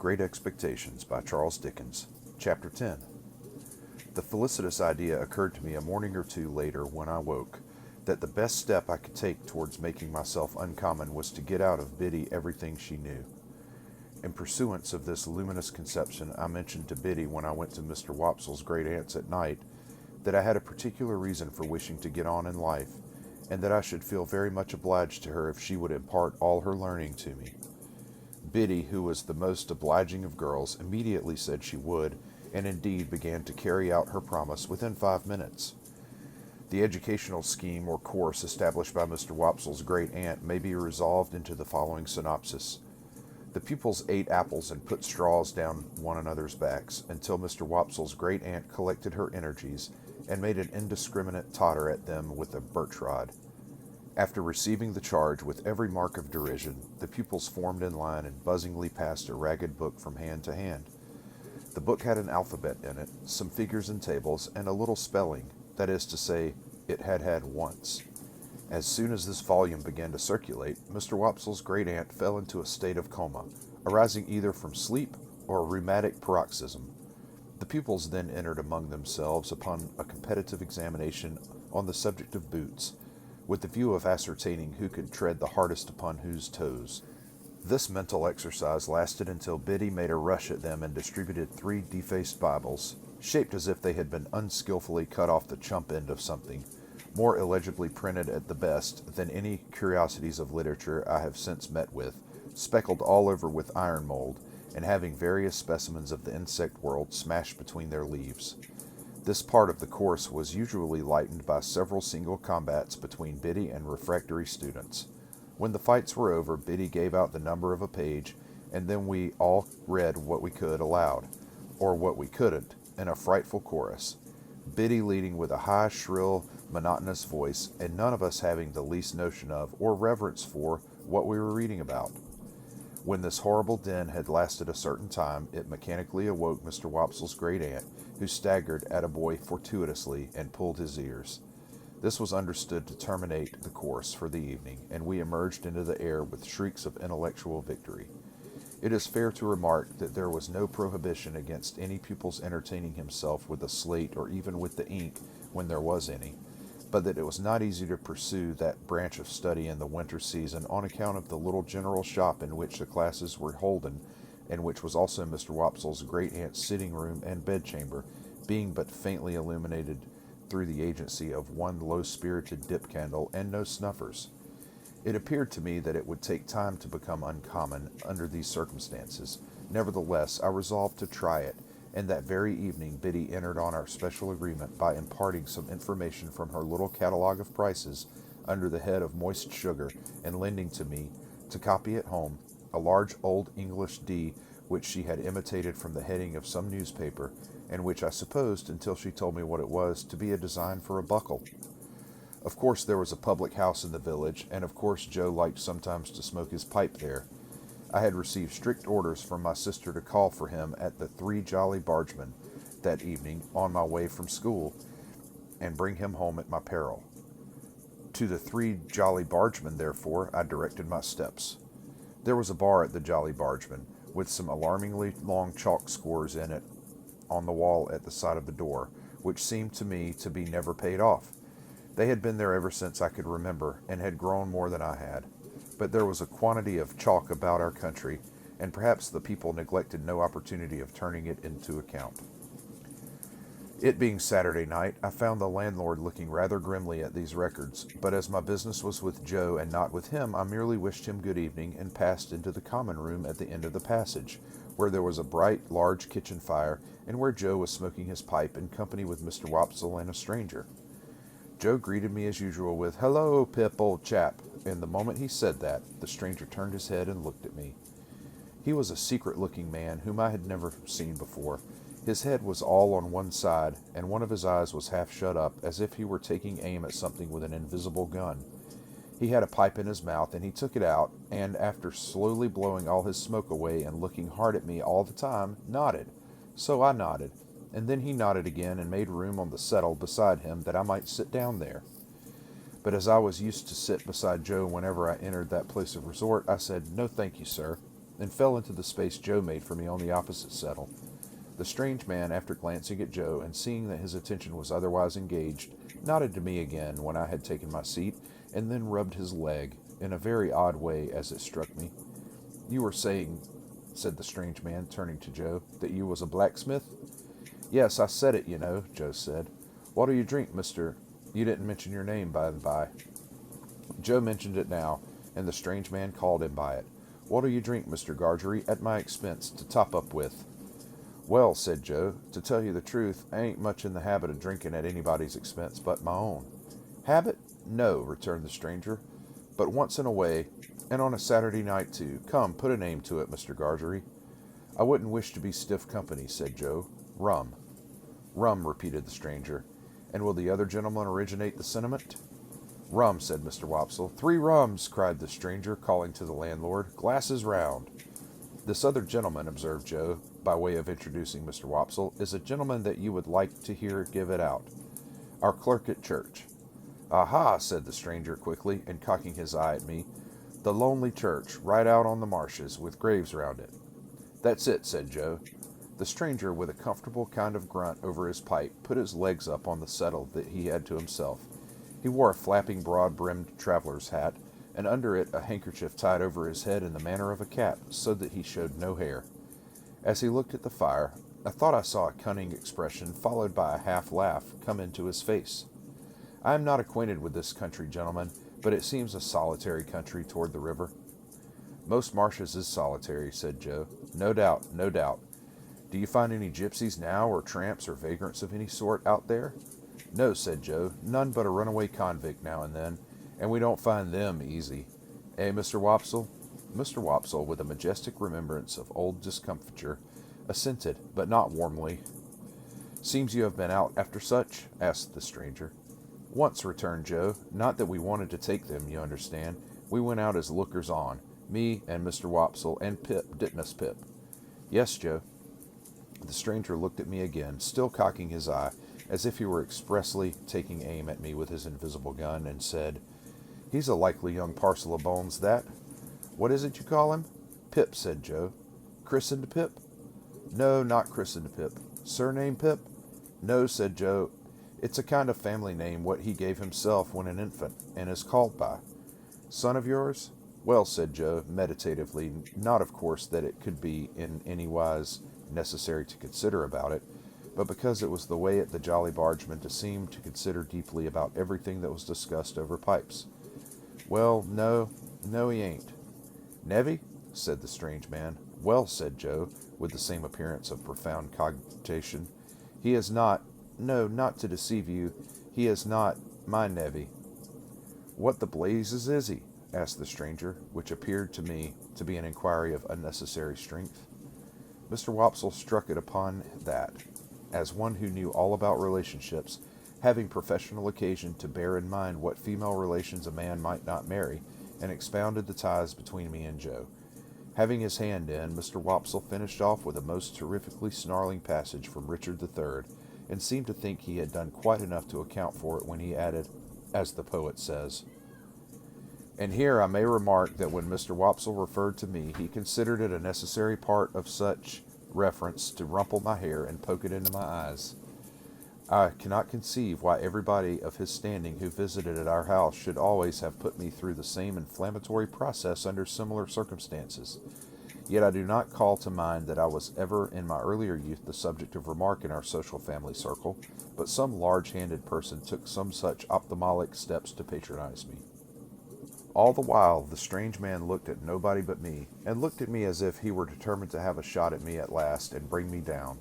Great Expectations by Charles Dickens, Chapter 10. The felicitous idea occurred to me a morning or two later when I woke, that the best step I could take towards making myself uncommon was to get out of Biddy everything she knew. In pursuance of this luminous conception, I mentioned to Biddy when I went to Mr. Wopsle's great aunt's at night that I had a particular reason for wishing to get on in life, and that I should feel very much obliged to her if she would impart all her learning to me. Biddy, who was the most obliging of girls, immediately said she would, and indeed began to carry out her promise within 5 minutes. The educational scheme or course established by Mr. Wopsle's great aunt may be resolved into the following synopsis. The pupils ate apples and put straws down one another's backs until Mr. Wopsle's great aunt collected her energies and made an indiscriminate totter at them with a birch rod. After receiving the charge with every mark of derision, the pupils formed in line and buzzingly passed a ragged book from hand to hand. The book had an alphabet in it, some figures and tables, and a little spelling, that is to say, it had had once. As soon as this volume began to circulate, Mr. Wopsle's great aunt fell into a state of coma, arising either from sleep or a rheumatic paroxysm. The pupils then entered among themselves upon a competitive examination on the subject of boots, with the view of ascertaining who could tread the hardest upon whose toes. This mental exercise lasted until Biddy made a rush at them and distributed 3 defaced Bibles, shaped as if they had been unskilfully cut off the chump end of something, more illegibly printed at the best than any curiosities of literature I have since met with, speckled all over with iron mold, and having various specimens of the insect world smashed between their leaves. This part of the course was usually lightened by several single combats between Biddy and refractory students. When the fights were over, Biddy gave out the number of a page, and then we all read what we could aloud, or what we couldn't, in a frightful chorus, Biddy leading with a high, shrill, monotonous voice, and none of us having the least notion of, or reverence for, what we were reading about. When this horrible din had lasted a certain time, it mechanically awoke Mr. Wopsle's great aunt, who staggered at a boy fortuitously and pulled his ears. This was understood to terminate the course for the evening, and we emerged into the air with shrieks of intellectual victory. It is fair to remark that there was no prohibition against any pupil's entertaining himself with a slate or even with the ink when there was any, but that it was not easy to pursue that branch of study in the winter season on account of the little general shop in which the classes were holden, and which was also Mr. Wopsle's great aunt's sitting room and bedchamber, being but faintly illuminated through the agency of one low-spirited dip candle and no snuffers. It appeared to me that it would take time to become uncommon under these circumstances. Nevertheless, I resolved to try it, and that very evening Biddy entered on our special agreement by imparting some information from her little catalogue of prices under the head of moist sugar, and lending to me, to copy at home, a large old English D which she had imitated from the heading of some newspaper, and which I supposed, until she told me what it was, to be a design for a buckle. Of course there was a public house in the village, and of course Joe liked sometimes to smoke his pipe there. I had received strict orders from my sister to call for him at the 3 Jolly Bargemen that evening on my way from school, and bring him home at my peril. To the 3 Jolly Bargemen, therefore, I directed my steps. There was a bar at the Jolly Bargemen, with some alarmingly long chalk scores in it on the wall at the side of the door, which seemed to me to be never paid off. They had been there ever since I could remember, and had grown more than I had. But there was a quantity of chalk about our country, and perhaps the people neglected no opportunity of turning it into account. It being Saturday night, I found the landlord looking rather grimly at these records, but as my business was with Joe and not with him, I merely wished him good evening and passed into the common room at the end of the passage, where there was a bright, large kitchen fire, and where Joe was smoking his pipe in company with Mr. Wopsle and a stranger. Joe greeted me as usual with, "Hello, Pip, old chap," and the moment he said that, the stranger turned his head and looked at me. He was a secret-looking man whom I had never seen before. His head was all on one side, and one of his eyes was half shut up, as if he were taking aim at something with an invisible gun. He had a pipe in his mouth, and he took it out, and after slowly blowing all his smoke away and looking hard at me all the time, nodded. So I nodded, and then he nodded again and made room on the settle beside him that I might sit down there. But as I was used to sit beside Joe whenever I entered that place of resort, I said, "No, thank you, sir," and fell into the space Joe made for me on the opposite settle. The strange man, after glancing at Joe and seeing that his attention was otherwise engaged, nodded to me again when I had taken my seat, and then rubbed his leg, in a very odd way as it struck me. "You were saying," said the strange man, turning to Joe, "that you was a blacksmith?" "Yes, I said it, you know," Joe said. "What'll you drink, Mr. You didn't mention your name, by the by." Joe mentioned it now, and the strange man called him by it. "What'll you drink, Mr. Gargery, at my expense, to top up with?" "Well," said Joe, "to tell you the truth, I ain't much in the habit of drinking at anybody's expense but my own." "Habit? No," returned the stranger, "but once in a way, and on a Saturday night, too. Come, put a name to it, Mr. Gargery." "I wouldn't wish to be stiff company," said Joe. "Rum." "Rum," repeated the stranger. "And will the other gentleman originate the sentiment?" "Rum," said Mr. Wopsle. "Three rums," cried the stranger, calling to the landlord. "Glasses round." "This other gentleman," observed Joe, by way of introducing Mr. Wopsle, "is a gentleman that you would like to hear give it out. Our clerk at church." "Aha!" said the stranger quickly, and cocking his eye at me. "The lonely church, right out on the marshes, with graves round it." "That's it," said Joe. The stranger, with a comfortable kind of grunt over his pipe, put his legs up on the settle that he had to himself. He wore a flapping, broad-brimmed traveller's hat, and under it a handkerchief tied over his head in the manner of a cap, so that he showed no hair. As he looked at the fire, I thought I saw a cunning expression, followed by a half-laugh, come into his face. "I am not acquainted with this country, gentlemen, but it seems a solitary country toward the river." "Most marshes is solitary," said Joe. "No doubt, no doubt. Do you find any gypsies now, or tramps, or vagrants of any sort out there?" "No," said Joe, "none but a runaway convict now and then, and we don't find them easy. Eh, Mr. Wopsle?" Mr. Wopsle, with a majestic remembrance of old discomfiture, assented, but not warmly. "Seems you have been out after such?" asked the stranger. "Once," returned Joe. "Not that we wanted to take them, you understand. We went out as lookers-on, me and Mr. Wopsle and Pip, didn't us, Pip?" "Yes, Joe." The stranger looked at me again, still cocking his eye, as if he were expressly taking aim at me with his invisible gun, and said, "He's a likely young parcel of bones, that. What is it you call him?" "Pip," said Joe. "Christened Pip?" "No, not christened Pip." "Surname Pip?" "No," said Joe. "It's a kind of family name what he gave himself when an infant, and is called by." "Son of yours?" "Well," said Joe, meditatively, not of course that it could be in any wise necessary to consider about it, but because it was the way at the Jolly Bargeman to seem to consider deeply about everything that was discussed over pipes. "Well, no, he ain't." "Nevy?" said the strange man. "Well," said Joe, with the same appearance of profound cogitation, "he is not, no, not to deceive you, he is not my nevy." "What the blazes is he?" asked the stranger, which appeared to me to be an inquiry of unnecessary strength. Mr. Wopsle struck it upon that, as one who knew all about relationships, having professional occasion to bear in mind what female relations a man might not marry, and expounded the ties between me and Joe. Having his hand in, Mr. Wopsle finished off with a most terrifically snarling passage from Richard III, and seemed to think he had done quite enough to account for it when he added, as the poet says, and here I may remark that when Mr. Wopsle referred to me, he considered it a necessary part of such reference to rumple my hair and poke it into my eyes. I cannot conceive why everybody of his standing who visited at our house should always have put me through the same inflammatory process under similar circumstances. Yet I do not call to mind that I was ever in my earlier youth the subject of remark in our social family circle, but some large-handed person took some such ophthalmic steps to patronize me. All the while, the strange man looked at nobody but me, and looked at me as if he were determined to have a shot at me at last, and bring me down.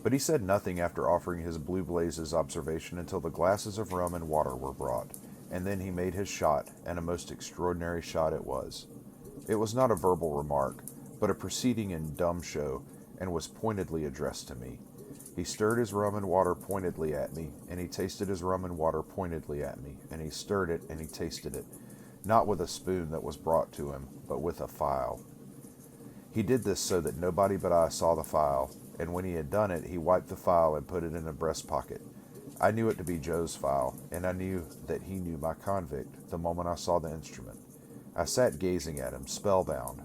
But he said nothing after offering his Blue Blazes observation until the glasses of rum and water were brought, and then he made his shot, and a most extraordinary shot it was. It was not a verbal remark, but a proceeding in dumb show, and was pointedly addressed to me. He stirred his rum and water pointedly at me, and he tasted his rum and water pointedly at me, and he stirred it, and he tasted it, not with a spoon that was brought to him, but with a file. He did this so that nobody but I saw the file, and when he had done it, he wiped the file and put it in a breast pocket. I knew it to be Joe's file, and I knew that he knew my convict the moment I saw the instrument. I sat gazing at him, spellbound.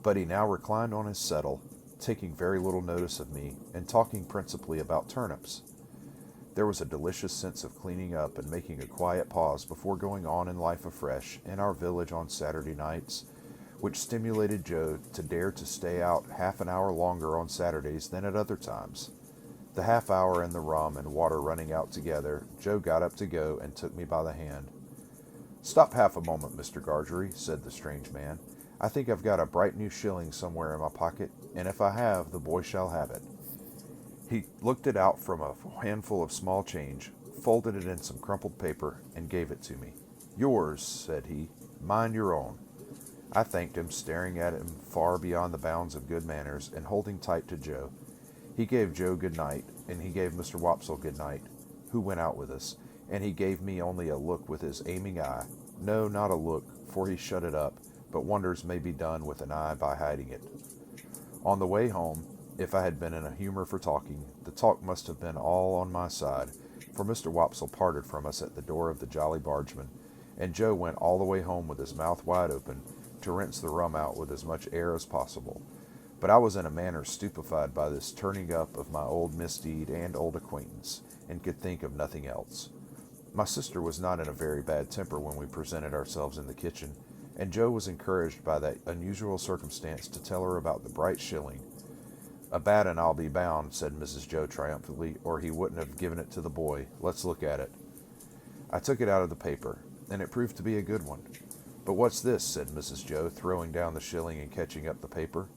But he now reclined on his settle, taking very little notice of me, and talking principally about turnips. There was a delicious sense of cleaning up and making a quiet pause before going on in life afresh in our village on Saturday nights, which stimulated Joe to dare to stay out half an hour longer on Saturdays than at other times. The half hour and the rum and water running out together, Joe got up to go and took me by the hand. "Stop half a moment, Mr. Gargery," said the strange man. "I think I've got a bright new shilling somewhere in my pocket, and if I have, the boy shall have it." He looked it out from a handful of small change, folded it in some crumpled paper, and gave it to me. "Yours," said he. "Mind your own." I thanked him, staring at him far beyond the bounds of good manners, and holding tight to Joe. He gave Joe good night, and he gave Mr. Wopsle good night, who went out with us, and he gave me only a look with his aiming eye. No, not a look, for he shut it up, but wonders may be done with an eye by hiding it. On the way home, if I had been in a humor for talking, the talk must have been all on my side, for Mr. Wopsle parted from us at the door of the Jolly Bargeman, and Joe went all the way home with his mouth wide open, to rinse the rum out with as much air as possible. But I was in a manner stupefied by this turning up of my old misdeed and old acquaintance, and could think of nothing else. My sister was not in a very bad temper when we presented ourselves in the kitchen, and Joe was encouraged by that unusual circumstance to tell her about the bright shilling. "A bad 'un, I'll be bound," said Mrs. Joe triumphantly, "or he wouldn't have given it to the boy. Let's look at it." I took it out of the paper, and it proved to be a good one. "But what's this?" said Mrs. Joe, throwing down the shilling and catching up the paper.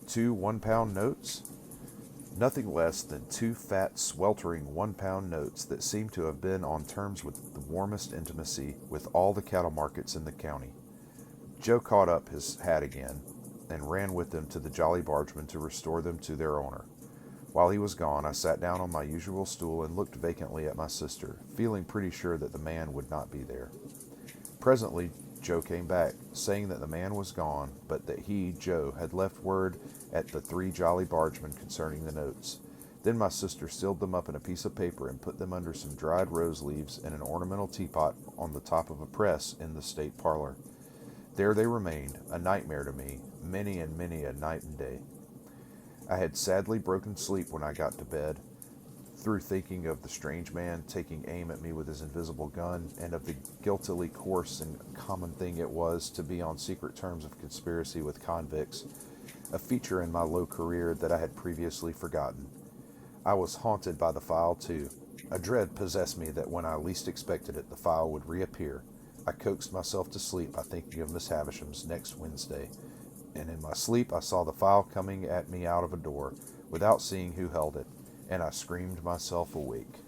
"Two 1-pound notes?" Nothing less than two fat, sweltering 1-pound notes that seemed to have been on terms with the warmest intimacy with all the cattle markets in the county. Joe caught up his hat again, and ran with them to the Jolly Bargeman to restore them to their owner. While he was gone, I sat down on my usual stool and looked vacantly at my sister, feeling pretty sure that the man would not be there. Presently Joe came back, saying that the man was gone, but that he, Joe, had left word at the 3 Jolly Bargemen concerning the notes. Then my sister sealed them up in a piece of paper and put them under some dried rose leaves in an ornamental teapot on the top of a press in the state parlor. There they remained, a nightmare to me, many and many a night and day. I had sadly broken sleep when I got to bed, through thinking of the strange man taking aim at me with his invisible gun, and of the guiltily coarse and common thing it was to be on secret terms of conspiracy with convicts, a feature in my low career that I had previously forgotten. I was haunted by the file, too. A dread possessed me that when I least expected it, the file would reappear. I coaxed myself to sleep by thinking of Miss Havisham's next Wednesday, and in my sleep I saw the file coming at me out of a door, without seeing who held it, and I screamed myself awake.